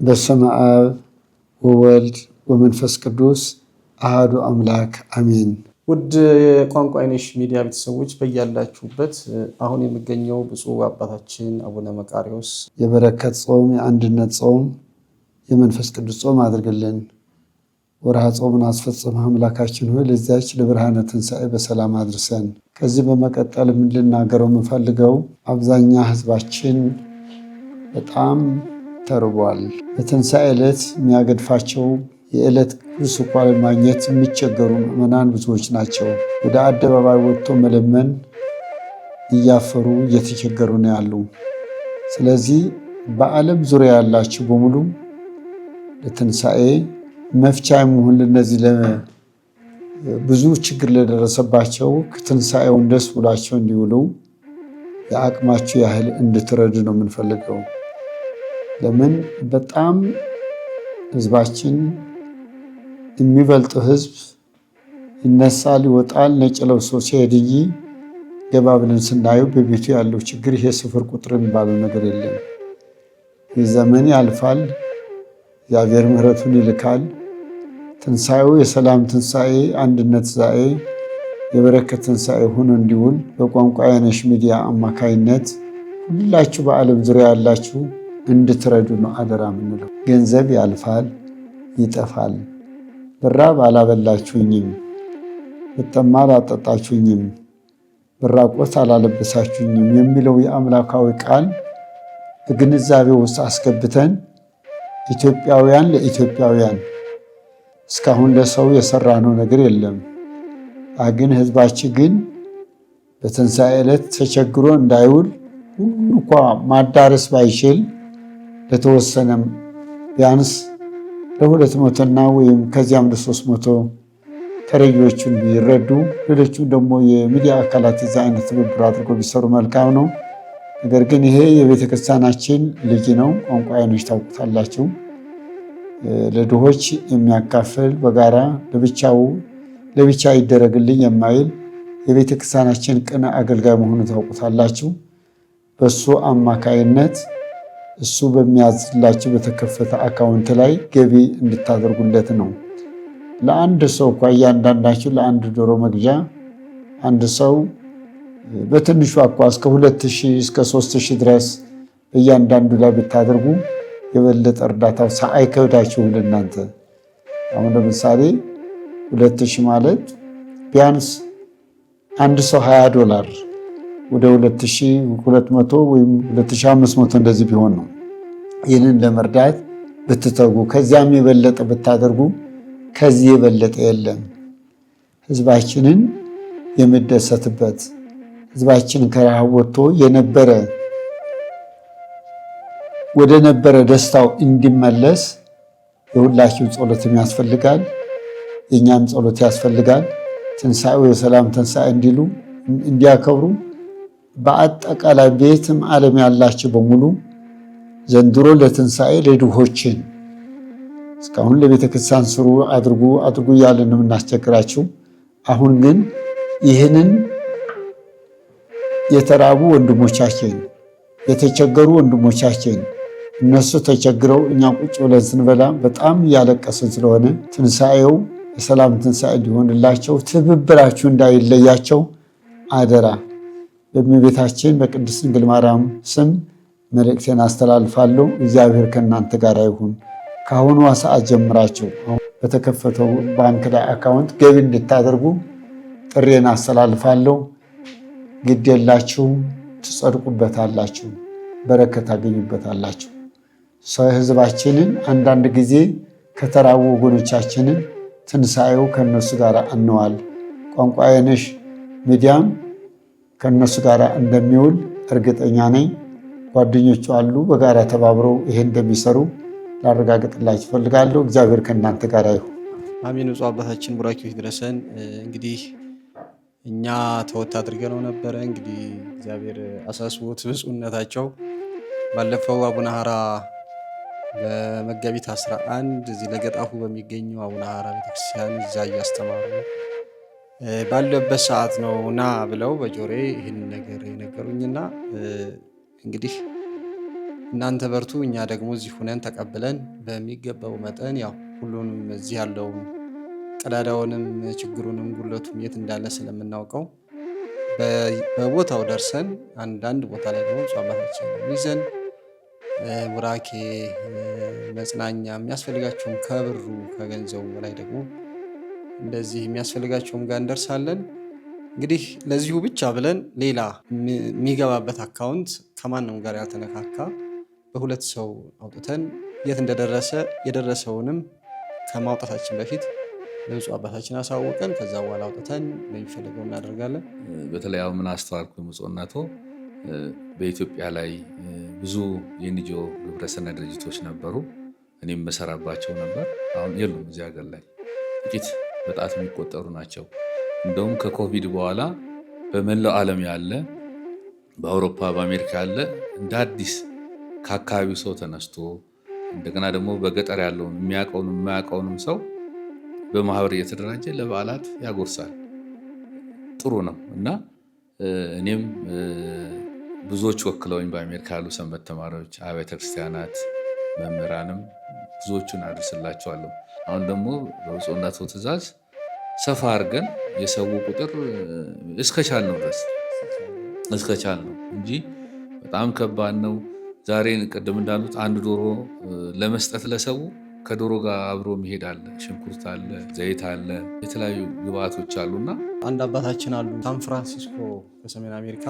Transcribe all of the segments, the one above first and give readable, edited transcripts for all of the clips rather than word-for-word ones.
በስመ አብ ወወልድ ወመንፈስ ቅዱስ አሐዱ አምላክ አሜን። ውድ የቋንቋ አይነሽ ሚዲያ ቤተሰቦች በያላችሁበት አሁን የሚገኘው ብፁዕ አባታችን አቡነ መቃርዮስ የበረከት ጾም፣ የአንድነት ጾም፣ የመንፈስ ቅዱስ ጾም አድርግልን። ወርሃ ጾምን አስፈጽመህ አምላካችን ሆይ ለዚያች ለብርሃነ ትንሣኤ በሰላም አድርሰን። ከዚህ በመቀጠል ልናገረው የምፈልገው አብዛኛ ሕዝባችን በጣም ተርቧል። በትንሣኤ ዕለት የሚያገድፋቸው የዕለት ጉርስ እንኳን ማግኘት የሚቸገሩ ምዕመናን ብዙዎች ናቸው። ወደ አደባባይ ወጥቶ መለመን እያፈሩ እየተቸገሩ ነው ያሉ። ስለዚህ በዓለም ዙሪያ ያላችሁ በሙሉ ለትንሣኤ መፍቻ መሆን ለነዚህ ብዙ ችግር ለደረሰባቸው ትንሣኤውን ደስ ብሏቸው እንዲውሉ የአቅማችሁ ያህል እንድትረዱ ነው የምንፈልገው። ለምን በጣም ህዝባችን የሚበልጥ ህዝብ ይነሳል፣ ይወጣል ነጭ ለብሶ ሲሄድ እንጂ ገባ ብለን ስናየው በቤቱ ያለው ችግር ይሄ ስፍር ቁጥር የሚባለው ነገር የለም። ይህ ዘመን ያልፋል፣ እግዚአብሔር ምሕረቱን ይልካል። ትንሣኤው የሰላም ትንሣኤ፣ አንድነት ትንሣኤ፣ የበረከት ትንሣኤ ሆኖ እንዲውል በቋንቋ አይነሽ ሚዲያ አማካይነት ሁላችሁ በዓለም ዙሪያ ያላችሁ እንድትረዱ ነው አደራ የምንለው። ገንዘብ ያልፋል፣ ይጠፋል። ብራብ አላበላችሁኝም፣ ብጠማ አላጠጣችሁኝም፣ ብራቆት አላለበሳችሁኝም የሚለው የአምላካዊ ቃል ግንዛቤ ውስጥ አስገብተን ኢትዮጵያውያን ለኢትዮጵያውያን እስካሁን ለሰው የሰራነው ነገር የለም። ግን ህዝባችን ግን በትንሣኤ ዕለት ተቸግሮ እንዳይውል ሁሉ እንኳ ማዳረስ ባይችል ለተወሰነም ቢያንስ ለ200 ወይም ከዚያም ለ300 ተረጂዎቹን ቢረዱ፣ ሌሎቹ ደግሞ የሚዲያ አካላት የዛ አይነት ትብብር አድርገው ቢሰሩ መልካም ነው። ነገር ግን ይሄ የቤተክርስቲያናችን ልጅ ነው። ቋንቋ አይነሽ ታውቁታላችሁ። ለድሆች የሚያካፍል በጋራ ለብቻ ይደረግልኝ የማይል የቤተክርስቲያናችን ቅን አገልጋይ መሆኑን ታውቁታላችሁ። በሱ አማካይነት እሱ በሚያዝላችሁ በተከፈተ አካውንት ላይ ገቢ እንድታደርጉለት ነው። ለአንድ ሰው እንኳ እያንዳንዳችሁ ለአንድ ዶሮ መግዣ አንድ ሰው በትንሹ አኳ እስከ 2000 እስከ 3000 ድረስ በእያንዳንዱ ላይ ብታደርጉ የበለጠ እርዳታው አይከብዳችሁም ለእናንተ። አሁን ለምሳሌ 2000 ማለት ቢያንስ አንድ ሰው $20 ወደ 2200 ወይም 2500 እንደዚህ ቢሆን ነው። ይህንን ለመርዳት ብትተጉ ከዚያም የበለጠ ብታደርጉ ከዚህ የበለጠ የለም። ህዝባችንን የሚደሰትበት ህዝባችን ከረሃብ ወጥቶ ወደ ነበረ ደስታው እንዲመለስ የሁላችሁ ጸሎትም ያስፈልጋል፣ የእኛም ጸሎት ያስፈልጋል። ትንሣኤው የሰላም ትንሣኤ እንዲያከብሩ በአጠቃላይ ቤትም ዓለም ያላችሁ በሙሉ ዘንድሮ ለትንሣኤ ለድሆችን እስካሁን ለቤተ ክርስቲያን ስሩ አድርጉ እያለን ነው የምናስቸግራችሁ። አሁን ግን ይህንን የተራቡ ወንድሞቻችን፣ የተቸገሩ ወንድሞቻችን እነሱ ተቸግረው እኛ ቁጭ ብለን ስንበላ በጣም እያለቀስን ስለሆነ ትንሣኤው የሰላም ትንሣኤ እንዲሆንላቸው ትብብራችሁ እንዳይለያቸው አደራ በእመቤታችን በቅድስት ድንግል ማርያም ስም መልእክቴን አስተላልፋለሁ። እግዚአብሔር ከእናንተ ጋር ይሁን። ከአሁኗ ሰዓት ጀምራችሁ በተከፈተው ባንክ ላይ አካውንት ገቢ እንድታደርጉ ጥሬን አስተላልፋለሁ። ግድ የላችሁም፣ ትጸድቁበታላችሁ፣ በረከት ታገኙበታላችሁ። ህዝባችንን አንዳንድ ጊዜ ከተራቡ ወገኖቻችንን ትንሣኤው ከነሱ ጋር እንዋል። ቋንቋ አይነሽ ሚዲያም ከነሱ ጋር እንደሚውል እርግጠኛ ነኝ። ጓደኞቹ አሉ፣ በጋራ ተባብረው ይሄን እንደሚሰሩ ላረጋግጥላችሁ እፈልጋለሁ። እግዚአብሔር ከእናንተ ጋር ይሁን። አሜን። ብፁዕ አባታችን ቡራኪው ይድረሰን። እንግዲህ እኛ ተወት አድርገነው ነበረ። እንግዲህ እግዚአብሔር አሳስቦት ብፁዕነታቸው ባለፈው አቡነ ሐራ በመጋቢት 11 እዚህ ለገጣፉ በሚገኘው አቡነ ሐራ ቤተክርስቲያን እዛ እያስተማሩ ባለበት ሰዓት ነው ና ብለው በጆሬ ይህን ነገር የነገሩኝና እንግዲህ እናንተ በርቱ፣ እኛ ደግሞ እዚህ ሆነን ተቀብለን በሚገባው መጠን ያው ሁሉንም እዚህ ያለውን ቀዳዳውንም ችግሩንም ጉለቱም የት እንዳለ ስለምናውቀው በቦታው ደርሰን አንዳንድ ቦታ ላይ ደግሞ ጿባታችንን ይዘን ቡራኬ መጽናኛ የሚያስፈልጋቸውም ከብሩ ከገንዘቡ በላይ ደግሞ እንደዚህ የሚያስፈልጋቸውም ጋር እንደርሳለን። እንግዲህ ለዚሁ ብቻ ብለን ሌላ የሚገባበት አካውንት ከማንም ጋር ያልተነካካ በሁለት ሰው አውጥተን የት እንደደረሰ የደረሰውንም ከማውጣታችን በፊት ለብፁዕ አባታችን አሳውቀን ከዛ በኋላ አውጥተን ለሚፈልገው እናደርጋለን። በተለይ አሁን ምን አስተዋልኩ ብፁዕነቶ በኢትዮጵያ ላይ ብዙ የኤንጂኦ ግብረሰናይ ድርጅቶች ነበሩ። እኔም መሰራባቸው ነበር። አሁን የሉም። እዚህ ሀገር ላይ ጥቂት በጣት የሚቆጠሩ ናቸው። እንደውም ከኮቪድ በኋላ በመላው ዓለም ያለ በአውሮፓ በአሜሪካ ያለ እንደ አዲስ ከአካባቢው ሰው ተነስቶ እንደገና ደግሞ በገጠር ያለውን የሚያውቀውንም የማያውቀውንም ሰው በማህበር እየተደራጀ ለበዓላት ያጎርሳል። ጥሩ ነው እና እኔም ብዙዎች ወክለውኝ በአሜሪካ ያሉ ሰንበት ተማሪዎች፣ አብያተ ክርስቲያናት፣ መምህራንም ብዙዎቹን አድርስላቸዋለሁ። አሁን ደግሞ በብፁዕነቶ ትእዛዝ ሰፋ አድርገን የሰው ቁጥር እስከቻል ነው ድረስ እስከቻል ነው እንጂ በጣም ከባድ ነው። ዛሬ ቅድም እንዳሉት አንድ ዶሮ ለመስጠት ለሰው ከዶሮ ጋር አብሮ መሄድ አለ፣ ሽንኩርት አለ፣ ዘይት አለ፣ የተለያዩ ግብአቶች አሉና አንድ አባታችን አሉ ሳን ፍራንሲስኮ በሰሜን አሜሪካ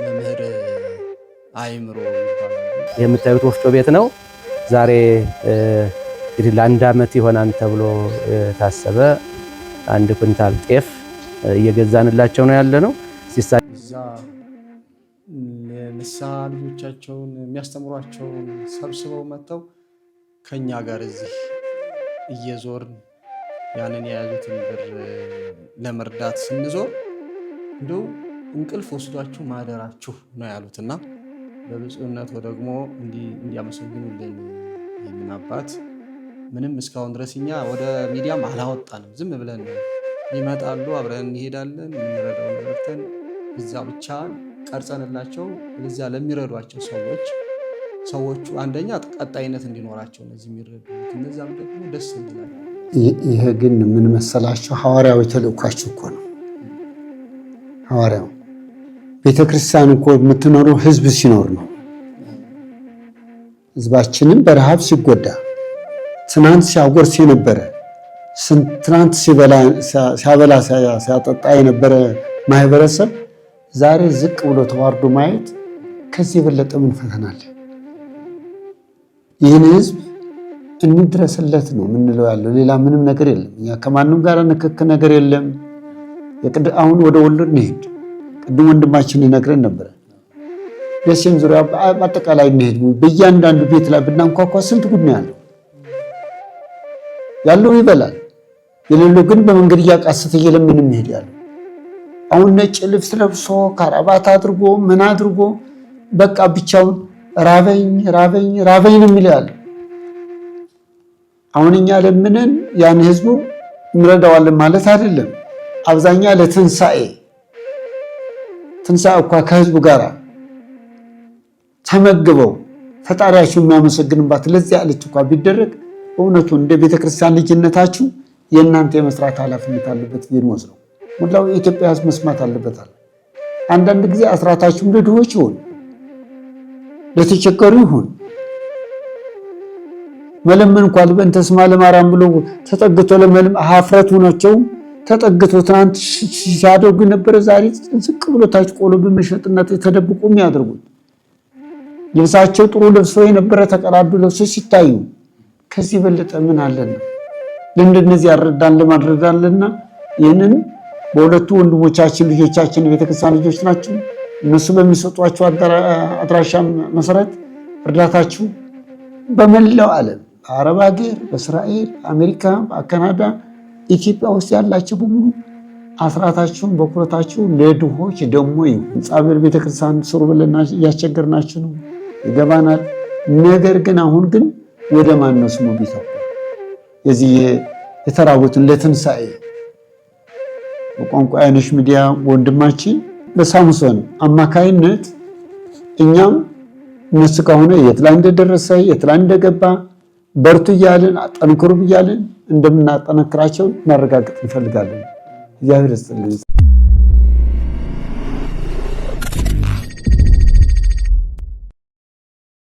መምህር አይምሮ ይባላል። የምታዩት ወፍጮ ቤት ነው። ዛሬ እንግዲህ ለአንድ ዓመት ይሆናል ተብሎ ታሰበ 1 ኩንታል ጤፍ እየገዛንላቸው ነው ያለ ነው። እዛ ለምሳሌ ልጆቻቸውን የሚያስተምሯቸውን ሰብስበው መጥተው ከኛ ጋር እዚህ እየዞርን ያንን የያዙትን ብር ለመርዳት ስንዞር እንደው እንቅልፍ ወስዷችሁ ማደራችሁ ነው ያሉትና በብፁዕነቶ ደግሞ እንዲያመሰግኑልን ይህን አባት ምንም እስካሁን ድረስ እኛ ወደ ሚዲያም አላወጣንም። ዝም ብለን ይመጣሉ፣ አብረን እንሄዳለን፣ የምንረዳው ነገርተን እዛ ብቻ ቀርጸንላቸው እዛ ለሚረዷቸው ሰዎቹ አንደኛ ቀጣይነት እንዲኖራቸው እነዚህ የሚረዱ እነዛም ደግሞ ደስ እንዲላል። ይሄ ግን ምን መሰላቸው ሐዋርያዊ ተልእኳችሁ እኮ ነው። ሐዋርያው ቤተክርስቲያን እኮ የምትኖረው ህዝብ ሲኖር ነው። ህዝባችንም በረሃብ ሲጎዳ ትናንት ሲያጎርስ የነበረ ትናንት ሲያበላ ሲያጠጣ የነበረ ማህበረሰብ ዛሬ ዝቅ ብሎ ተዋርዶ ማየት ከዚህ የበለጠ ምን ፈተና አለ? ይህን ህዝብ እንድረስለት ነው ምንለው ያለው። ሌላ ምንም ነገር የለም። እኛ ከማንም ጋር ንክክ ነገር የለም። አሁን ወደ ወሎ እንሄድ። ቅድም ወንድማችን ይነግረን ነበረ። ደሴም ዙሪያ በአጠቃላይ እንሄድ። በእያንዳንዱ ቤት ላይ ብናንኳኳ ስንት ጉድ ነው ያለው ይበላል፣ የሌለው ግን በመንገድ እያቃሰተ እየለምን የሚሄድ ያለው። አሁን ነጭ ልብስ ለብሶ ካራባት አድርጎ ምን አድርጎ በቃ ብቻውን ራበኝ ነው የሚለው ያለው። አሁን እኛ ለምንን ያን ህዝቡ እንረዳዋለን ማለት አይደለም። አብዛኛ ለትንሳኤ እንኳ ከህዝቡ ጋር ተመግበው ፈጣሪያችሁ የሚያመሰግንባት ለዚህ ያለች እንኳ ቢደረግ በእውነቱ እንደ ቤተክርስቲያን ልጅነታችሁ የእናንተ የመስራት ኃላፊነት አለበት ቢኖር ነው። ሙላው የኢትዮጵያ ህዝብ መስማት አለበታል። አንዳንድ ጊዜ አስራታችሁም ለድሆች ይሁን ለተቸገሩ ይሁን መለመን እንኳን በእንተስማ ለማርያም ብሎ ተጠግቶ ለመልም ሀፍረቱ ናቸው። ተጠግቶ ትናንት ሲያደርጉ የነበረ ዛሬ ዝቅ ብሎ ታች ቆሎ በመሸጥነት ተደብቆ የሚያደርጉት ልብሳቸው ጥሩ ለብሶ የነበረ ተቀራዱ ለብሶ ሲታዩ ከዚህ በለጠ ምን አለና ለእንደነዚህ ያረዳን ለማድረዳልና ይህንን በሁለቱ ወንድሞቻችን ልጆቻችን ቤተክርስቲያን ልጆች ናቸው። እነሱ በሚሰጧቸው አድራሻ መሰረት እርዳታችሁ በመላው ዓለም በአረብ ሀገር፣ በእስራኤል፣ አሜሪካ፣ በካናዳ፣ ኢትዮጵያ ውስጥ ያላችሁ በሙሉ አስራታችሁን በኩራታችሁ ለድሆች ደግሞ ጻብር ቤተክርስቲያን ስሩ ብለና እያስቸገርናችሁ ነው፣ ይገባናል። ነገር ግን አሁን ግን ወደ ማን ነው ስሙ ቢተው የዚህ የተራቡትን ለትንሳኤ በቋንቋ አይነሽ ሚዲያ ወንድማችን በሳምሶን አማካይነት እኛም እነሱ ከሆነ የት ላይ እንደደረሰ የት ላይ እንደገባ በርቱ እያልን አጠንክሩ እያልን እንደምናጠነክራቸው ማረጋገጥ እንፈልጋለን። እግዚአብሔር ይስጥልኝ።